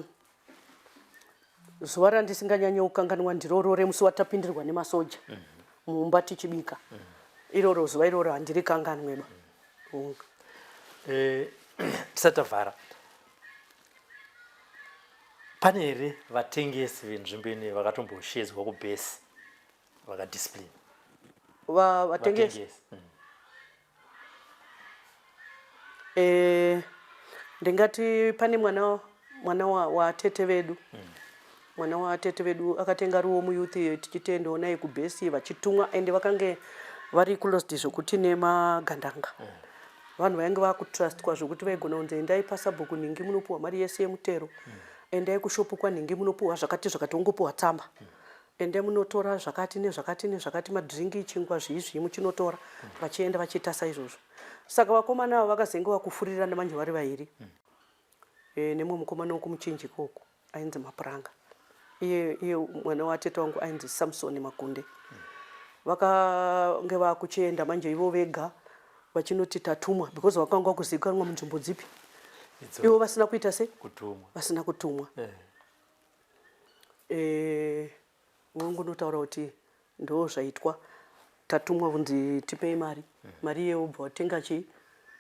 A: zuva randisinganyanyi kukanganwa ndiroro remusi watapindirwa nemasoja mumba tichibika iroro zuva iroro handirikanganweba
E: tisatavhara pane here vatengesi venzvimbo ine vakatomboshedzwa kubhesi vakadiscipline
A: vatengesi ndingati pane mwana watete vedu mwana watete vedu akatenga ruwo muyuthi tichitendawo naye kubhesi vachitumwa ende vakange vari closed zvokuti nemagandanga vanhu vainge vakutrustwa zvokuti vaigona kunzi endai pasabhuku ningi munopuwa mari yese yemutero endai kushopu kwaningi munopuwa zvakati ongopuwa tsamba endai munotora zvakati nezvakati madhiringi chingwa zviizvi muchinotora vachienda vachiita saizvozvo saka vakomana ava vakazenge vakufurirana manje vari vairi nemwe mukomana wokumuchinji koko ainzi Mapuranga iye mwana watete wangu ainzi Samson Makunde vakange vakuchienda manje ivo vega vachinoti tatumwa because vakanga vakuzivikanwa munzvimbo dzipi ivo vasina kuita sei vasina kutumwa vongonotaura kuti ndo zvaitwa tatumwa kunzi tipei mari yewobva watenga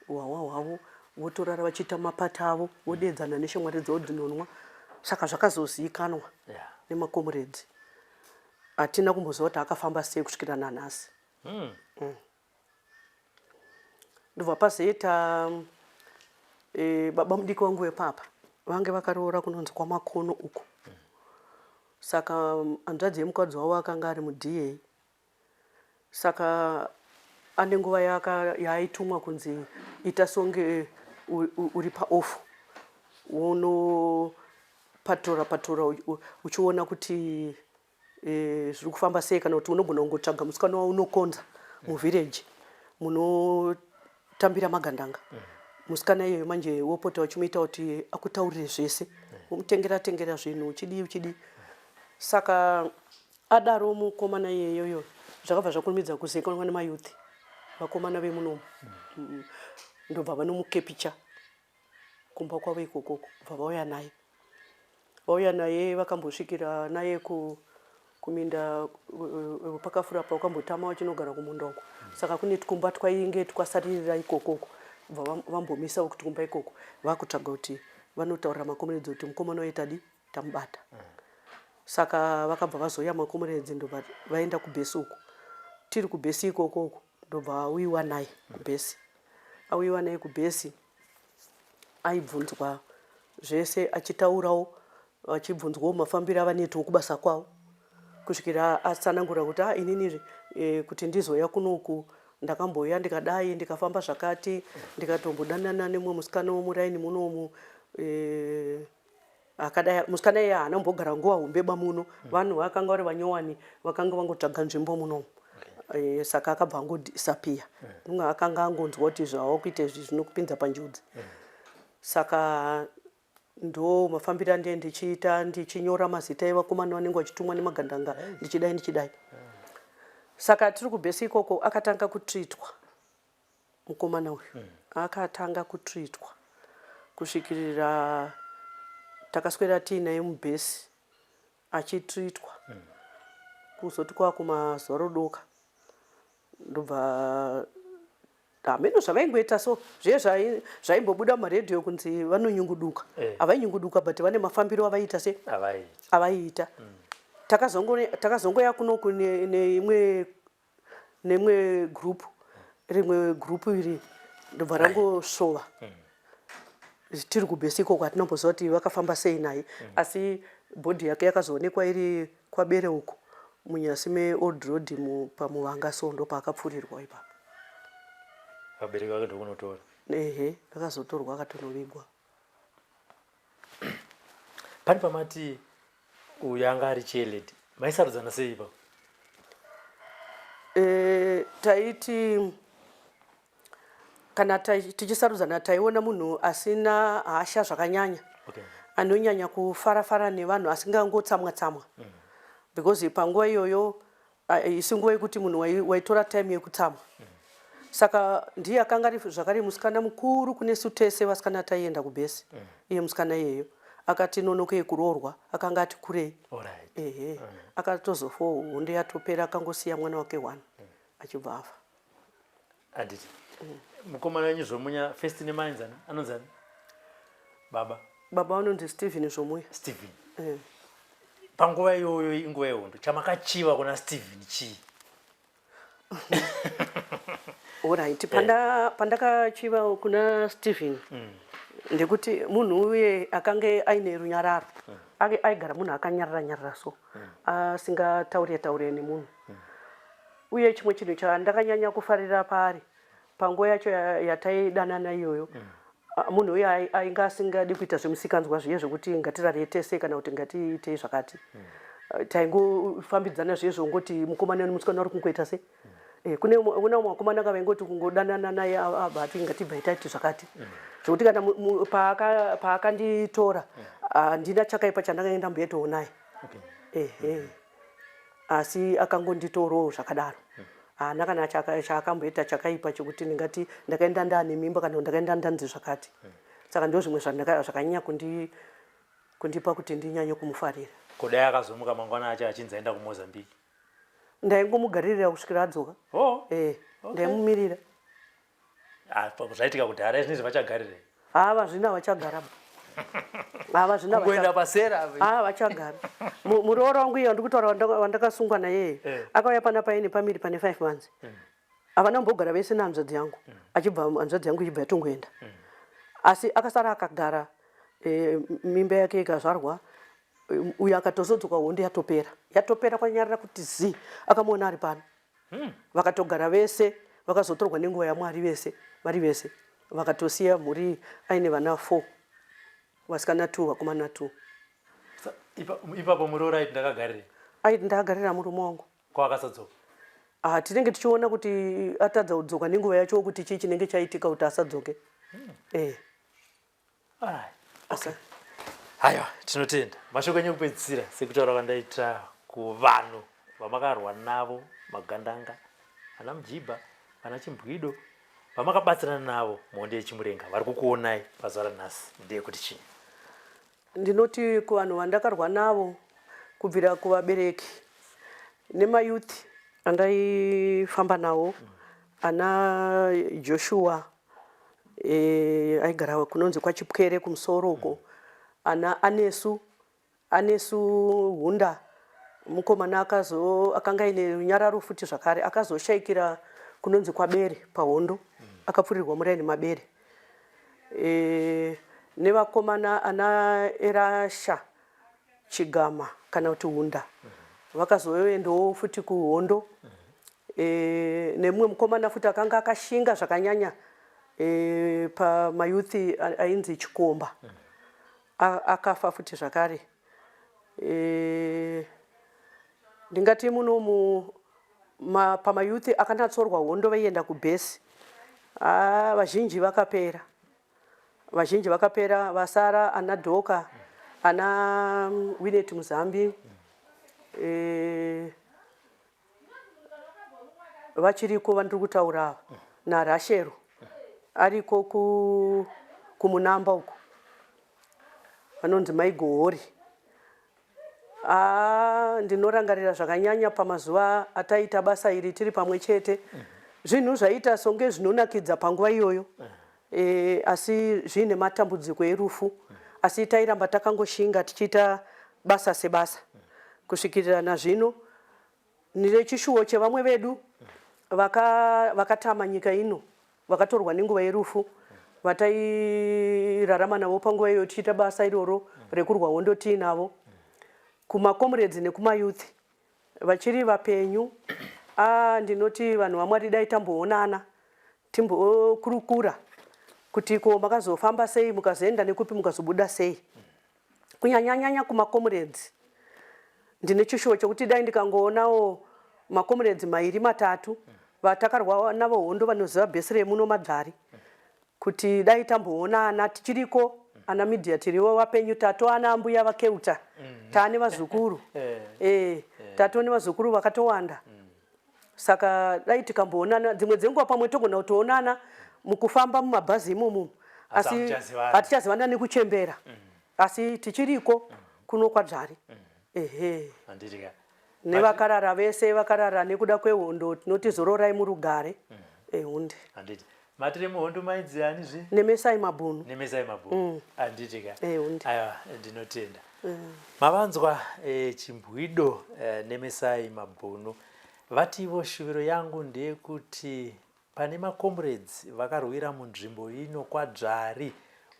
A: hwawa hwavo votorara vachiita mapata avo vodedzana neshamwari dzavo dzinonwa saka zvakazozivikanwa nemakomuredzi hatina kumboziva kuti akafamba sei kusvikira nanhasi ndobva pazoita baba mudiki wangu wepapa vange vakaroora kunonzi kwaMakono uko saka hanzvadzi yemukadzi wavo akanga ari muDA saka ane nguva yaaitumwa kunzi ita songe uri paofu wono patora uchiona kuti zviri kufamba sei kana kuti unogona kungotsvaga musikana waunokonza muvhireji munotambira magandanga musikana iyoyo manje wopota uchimuita kuti akutaurire zvese umutengera zvinhu uchidi saka adaro mukomana iyeyoyo zvakabva zvakurumidza kuzivikanwa nemayuthi vakomana vemunomu ndobva vanomukepicha kumba kwavo ikokoko bva vauya naye vakambosvikira naye kuminda pakafura pa wakambotama wachinogara kumunda uko saka kune tukumba twainge twasaririra ikokoko bva vambomisa kuti kumba ikoko vakutsvaga kuti vanotaurira makomeredzi kuti mukomana waitadi tamubata saka vakabva vazoya makomeredzi ndobva vaenda kubhesi uko tiri kubhesi ikokoko ndobva auyiwa naye kubhesi auyiwa naye kubhesi aibvunzwa zvese achitaurawo achibvunzwawo mafambiro avaneto kubasa kwavo kusvikira atsanangura kuti inini kuti ndizoya kunoku ndakamboya ndikadai ndikafamba zvakati ndikatombodanana nemwe musikana womuraini munomu akadai musikana iye haana kumbogara nguva humbeba muno vanhu vakanga vari vanyowani vakanga vangotsvaga nzvimbo munomu saka akabva angodisapia mumwe akanga angonzwa kuti zvava kuita izvi zvinokupinza panjodzi saka ndo mafambiro andee ndichiita ndichinyora mazita evakomana vanenge vachitumwa nemagandanga ndichidai saka tiri kubhesi ikoko akatanga kutritwa mukomana uyu akatanga kutritwa kusvikirira takaswera tiinaye mubhesi achitritwa kuzoti kwakumazuva rodoka ndobva hameno zvavaingoita so zviye zvaimbobuda maredhiyo kunzi vanonyunguduka havainyunguduka but vane mafambiro avaita se avaiita takazongoya kunoku neimwe group rimwe grupu iri ndobva rangosvova tiri kubhesi ikoko hatinomboziva kuti vakafamba sei naye asi bhodhi yake yakazoonekwa iri kwabere uko munyasi meold road pamuvanga so ndopaakapfurirwa ipapo
E: vabereki vake ndokunotora
A: akazotorwa akatongovigwa
E: pani pamati uyu anga ari chieledi maisarudzana sei ipapo
A: taiti kana tichisarudzana taiona munhu asina hasha zvakanyanya anonyanya kufarafara nevanhu asingangotsamwa because panguva iyoyo isi nguva yekuti munhu waitora time yekutsamwa saka ndiye akanga ari zvakare musikana mukuru kune su tese vasikana taienda kubhesi iye musikana iyeyo akati nonokei kuroorwa akanga ati kurei akatozofo hunde yatopera akangosiya mwana wake 1 achibva afa
E: handiti mukomana wenyu zvomunya first name ainzana anonzani baba
A: vanonzi Stephen zvomuya
E: Stephen panguva iyoyo inguva yehondo chamakachiva kuna Stephen chii
A: Alright, pandakachiva kuna Stephen ndekuti munhu uye akange aine runyararo aigara munhu akanyarara so asingataure nemunhu uye chimwe chinhu chandakanyanya kufarira pari panguva yacho yataidanana iyoyo munhu uye ainge asingadi kuita zvemusikanzwa zviye zvekuti ngatirare tese kana kuti ngatiitei zvakati taingofambidzana zviye zvongoti mukomana nemusikana uri kungoita se kune mwakomana kavaingoti kungodanana naye abva ati ngatibva itaiti zvakati zvokuti kana paakanditora handina chakaipa chandakaenda mbeto naye asi akangonditorowo zvakadaro haana kana chaakamboita chakaipa chokuti ndingati ndakaenda ndaane mimba kana ndakaenda ndanzi zvakati saka ndo zvimwe zvakanyanya kundipa kuti ndinyanye kumufarira
E: kudai akazomuka mangwana acho achinzi aenda kuMozambique
A: ndaingomugaririra kusvikira adzoka ndaimumirira
E: zvaitika kudhara izvinezvi vachagarire
A: hava zvina vachagara
E: kuenda pasera
A: vachagara murooro wangu iyo ndikutaura wandakasungwa naye akauya pana paine pamiri pane 5 months havana mbogara vese nehanzvadzi yangu achibva hanzvadzi yangu ichibva yatongoenda asi akasara akagara mimba yake ikazvarwa uyu akatozodzoka hondo yatopera kwanyarira kuti zi akamuona ari pano vakatogara vese vakazotorwa nenguva yamwari vari vese vakatosiya mhuri aine vana 4 vasikana 2 vakomana 2
E: ipapo murooro aiti ndakagarire
A: ndagarira murume wangu
E: kwakasadzoka
A: tinenge tichiona kuti atadza kudzoka nenguva yacho kuti chii chinenge chaitika kuti asadzoke.
E: Okay. Haiwa, tinotenda mashoko enyu kupedzisira sekutaura kwandaita kuvanhu vamakarwa navo magandanga ana Mujibha ana Chimbwido vamakabatsirana navo muhondo yeChimurenga vari kukuonai pazuva ranhasi ndeyekuti chii?
A: Ndinoti kuvanhu vandakarwa navo kubvira kuvabereki nemayuthi andaifamba nawo ana Joshua aigara kunonzi kwaChipwere kumusoro uko ana Anesu Hunda mukomana akanga ine runyararo futi zvakare akazoshayikira kunonzi kwaBere pahondo akapfurirwa muraini maBere nevakomana ana Erasha Chigama kana kuti Hunda vakazoendawo futi kuhondo nemumwe mukomana futi akanga akashinga zvakanyanya pamayuthi ainzi Chikomba akafa futi zvakare. Ndingati muno pamayuthi akanatsorwa hondo vaienda kubhesi vazhinji vakapera vasara ana Dhoka ana Winnet Muzambi vachiriko vandiri kutaura naRashero ariko kumunamba uko vanonzi Maigohori. Ndinorangarira zvakanyanya pamazuva ataita basa iri tiri pamwe chete. Zvinhu zvaita songe zvinonakidza panguva iyoyo asi zvine matambudziko erufu asi tairamba takangoshinga tichiita basa sebasa kusvikirira nazvino. Nechishuwo chevamwe vedu vakatama nyika ino vakatorwa nenguva yerufu vatairarama navo panguva iyo tichiita basa iroro rekurwa hondo tiinavo kumakomrades nekumayuthi vachiri vapenyu. Ndinoti vanhu vaMwari dai tamboonana timbokurukura kuti ko makazofamba sei mukazoenda nekupi mukazobuda sei kunyanyanyanya kumakomrades. Ndine chishuwo chokuti dai ndikangoonawo makomrades mairi matatu vatakarwa navo hondo vanoziva bhesi remuno Madhari kuti dai tamboonana tichiriko ana media tiriwo vapenyu tatoana ambuya vakeuta taane vazukuru tatone vazukuru vakatowanda saka dai tikamboonana dzimwe dzenguva pamwe togona kutoonana mukufamba mumabhazi imomo asi hatichazivana nekuchembera asi tichiriko kuno kwaDzari. Nevakarara vese vakarara nekuda kwehondo tinoti zororai murugare. Hunde
E: matiri muhondo maidziani zve
A: Nemesai Mabhunu.
E: Handitika.
A: Hunde
E: Aiwa, ndinotenda mavanzwa Chimbwido Nemesai Mabhunu vativo. Shuviro yangu ndeyekuti pane makomrades vakarwira munzvimbo ino kwaDzari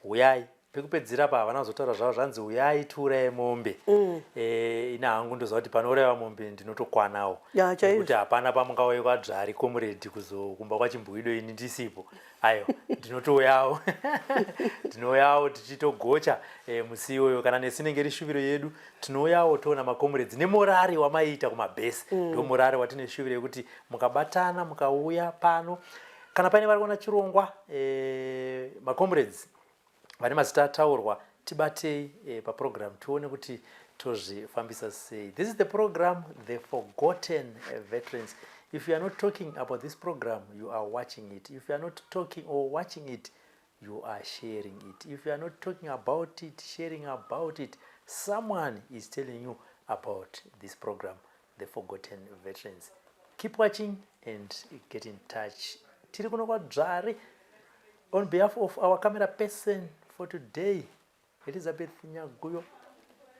E: uyai pekupedzira pa havana kuzotaura zvavo zvanzi uyai tiuraye mombe. Ina hangu ndoziva kuti panourayiwa mombe ndinotokwanawo nekuti hapana pamungauye kwaDzari komrade kuzokumba kwaChimbwido ini ndisipo. Aiwa, ndinotouyawo tinouyawo tichitogocha musi iyoyo kana nesinenge iri shuviro yedu tinouyawo toona makomrades nemorari wamaita kumabhesi ndo morari watine shuviro yekuti mukabatana mukauya pano kana paine vari kuona chirongwa makomrades vane mazita ataurwa tibatei paprogram tione kuti tozvifambisa sei. This is the program The Forgotten Veterans. If you are not talking about this program, you are watching it. If you are not talking or watching it, you are sharing it. If you are not talking about it, sharing about it, someone is telling you about this program, The Forgotten Veterans. Keep watching and get in touch. Tiri kuno kwaDzari. On behalf of our camera person for today, Elizabeth Nyaguyo,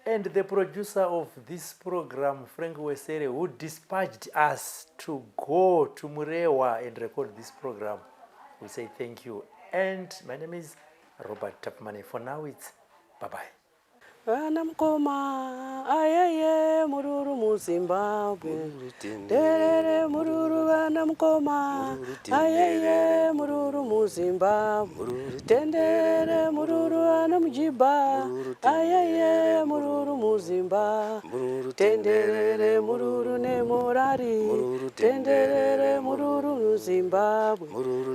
E: and the producer of this program, Frank Wesere, who dispatched us to go to Murewa and record this program, we say thank you. And my name is Robert Tapmane. For now, it's bye-bye.
A: Anamkoma ayeye mururu muzimbabwe tenderere mururu vana mukoma ayeye mururu muzimbabwe tenderere mururu vana mujiba ayeye mururu muzimbabwe tenderere mururu nemurari tenderere mururu muzimbabwe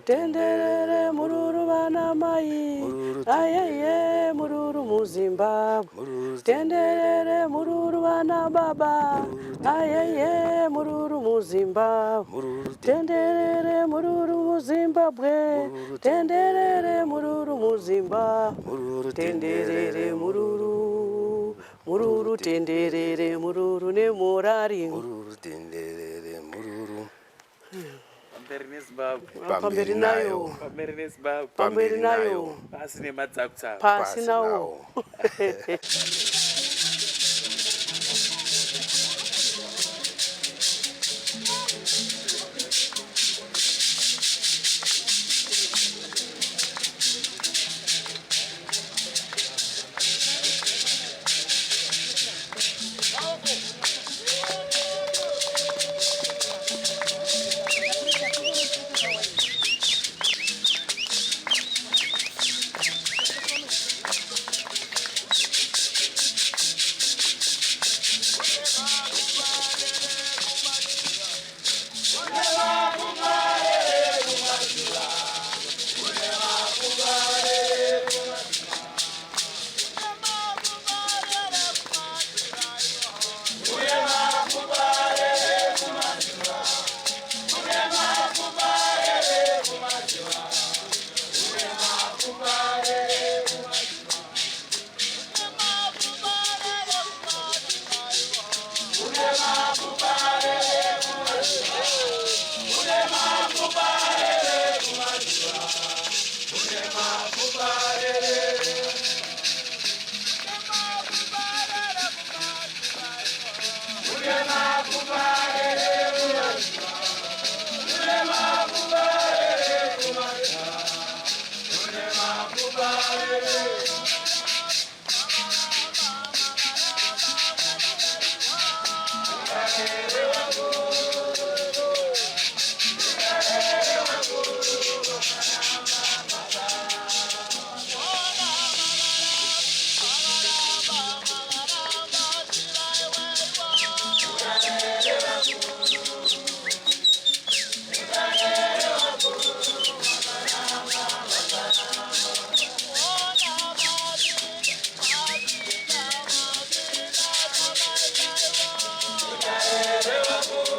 A: tenderere mururu vana mai ayeye mururu muzimbabwe tenderere mururu vana baba ayeye mururu muzimbabwe tenderere mururu muzimbabwe tenderere mururu muzimbabwe tenderere mururu mururu tenderere mururu nemurari
B: tenderere mururu
A: pamberi nayo pamberi nayo pasi nawo
F: Thank you.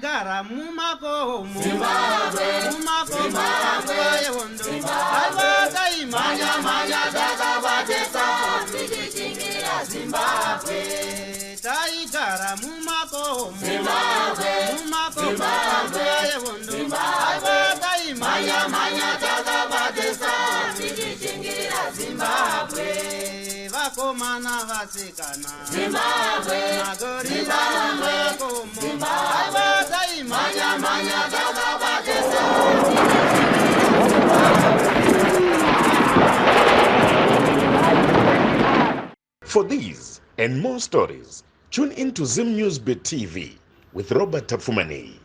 C: taigara mumakomo mumakomo panguva yehondo aiwa taimhanya takabatesa taigara mumakomo panguva yehondo aiwa taimhanya takabatesa vakomana vasikana magorira mumakomo aiwa taimhanya takabatesa.
D: For these and more stories, tune in to Zim News Bit TV with Robert Tafumani.